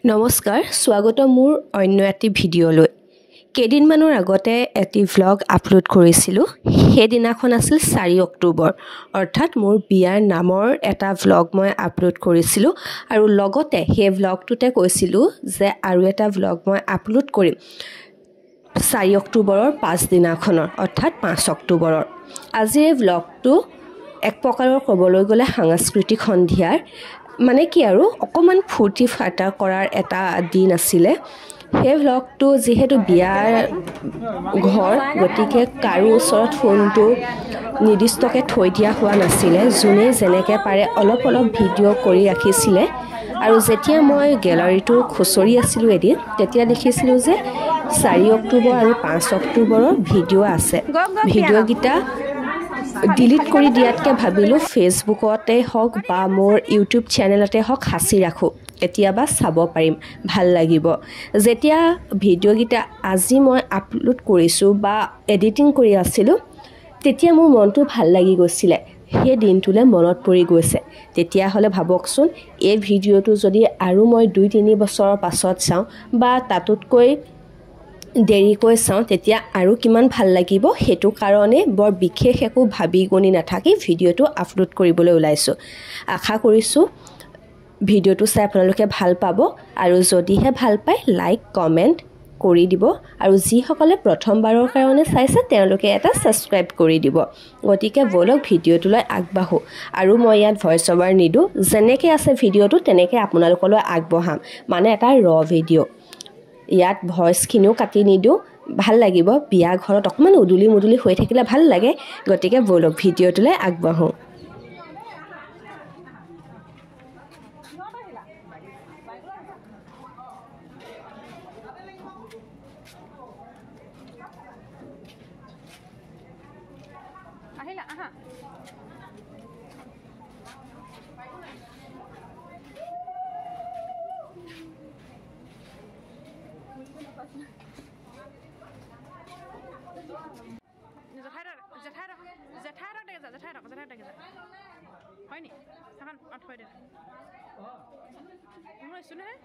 নমস্কাৰ স্বাগত মোৰ অন্য এটি ভিডিঅ'লৈ কেইদিনমানৰ আগতে এটি ভ্লগ আপলোড কৰিছিলোঁ সেইদিনাখন আছিল 4 অক্টোবৰ অৰ্থাৎ মোৰ বিয়াৰ নামৰ এটা ভ্লগ মই আপলোড কৰিছিলোঁ আৰু লগতে সেই ভ্লগটোতে কৈছিলোঁ যে আৰু এটা ভ্লগ মই আপলোড কৰিম 4 অক্টোবৰৰ পাছদিনাখনৰ অৰ্থাৎ 5 অক্টোবৰৰ আজিৰ এই ভ্লগটো এক প্ৰকাৰৰ ক'বলৈ গ'লে সাংস্কৃতিক সন্ধিয়াৰ মানে কি আৰু অকমান ফূৰ্তি ফাটা কৰাৰ এটা দিন আছিলে সেই ভ্লগটো যেহেতু বিয়াৰ ঘৰ গতিকে কাৰো ওচৰত ফোনটো নিৰ্দিষ্টকৈ থৈ দিয়া হোৱা নাছিলে যোনে যেনেকৈ পাৰে অলপ ভিডিঅ' কৰি ৰাখিছিলে আৰু যেতিয়া মই গেলাৰীটো খুচৰি আছিলোঁ এদিন তেতিয়া দেখিছিলোঁ যে 4 অক্টোবৰ আৰু 5 অক্টোবৰৰ ভিডিঅ' আছে ভিডিঅ'কেইটা ডিলিট কৰি দিয়াতকৈ ভাবিলোঁ ফেচবুকতে হওক বা মোৰ ইউটিউব চেনেলতে হওক সাঁচি ৰাখোঁ কেতিয়াবা চাব পাৰিম ভাল লাগিব যেতিয়া ভিডিঅ'কেইটা আজি মই আপলোড কৰিছোঁ বা এডিটিং কৰি আছিলোঁ তেতিয়া মোৰ মনটো ভাল লাগি গৈছিলে সেই দিনটোলৈ মনত পৰি গৈছে তেতিয়াহ'লে ভাবকচোন এই ভিডিঅ'টো যদি আৰু মই 2-3 বছৰৰ পাছত চাওঁ বা তাতোতকৈ দেৰিকৈ চাওঁ তেতিয়া আৰু কিমান ভাল লাগিব সেইটো কাৰণে বৰ বিশেষ একো ভাবি গুণি নাথাকি ভিডিঅ'টো আপলোড কৰিবলৈ ওলাইছোঁ আশা কৰিছোঁ ভিডিঅ'টো চাই আপোনালোকে ভাল পাব আৰু যদিহে ভাল পায় লাইক কমেণ্ট কৰি দিব আৰু যিসকলে প্ৰথমবাৰৰ কাৰণে চাইছে তেওঁলোকে এটা ছাবস্ক্ৰাইব কৰি দিব গতিকে বলক ভিডিঅ'টোলৈ আগবাঢ়ো আৰু মই ইয়াত ভইচ অভাৰ নিদো যেনেকৈ আছে ভিডিঅ'টো তেনেকৈ আপোনালোকলৈ আগবঢ়াম মানে এটা ভিডিঅ' ইয়াত ভইচখিনিও কাটি নিদিওঁ ভাল লাগিব বিয়া ঘৰত অকমান উদুলি মুদুলি হৈ থাকিলে ভাল লাগে গতিকে বলক ভিডিঅ'টোলৈ আগবাঢ়ো আহিলা আহা জেঠাই হয় নি এখন থৈ দে মই আছোঁ নহয়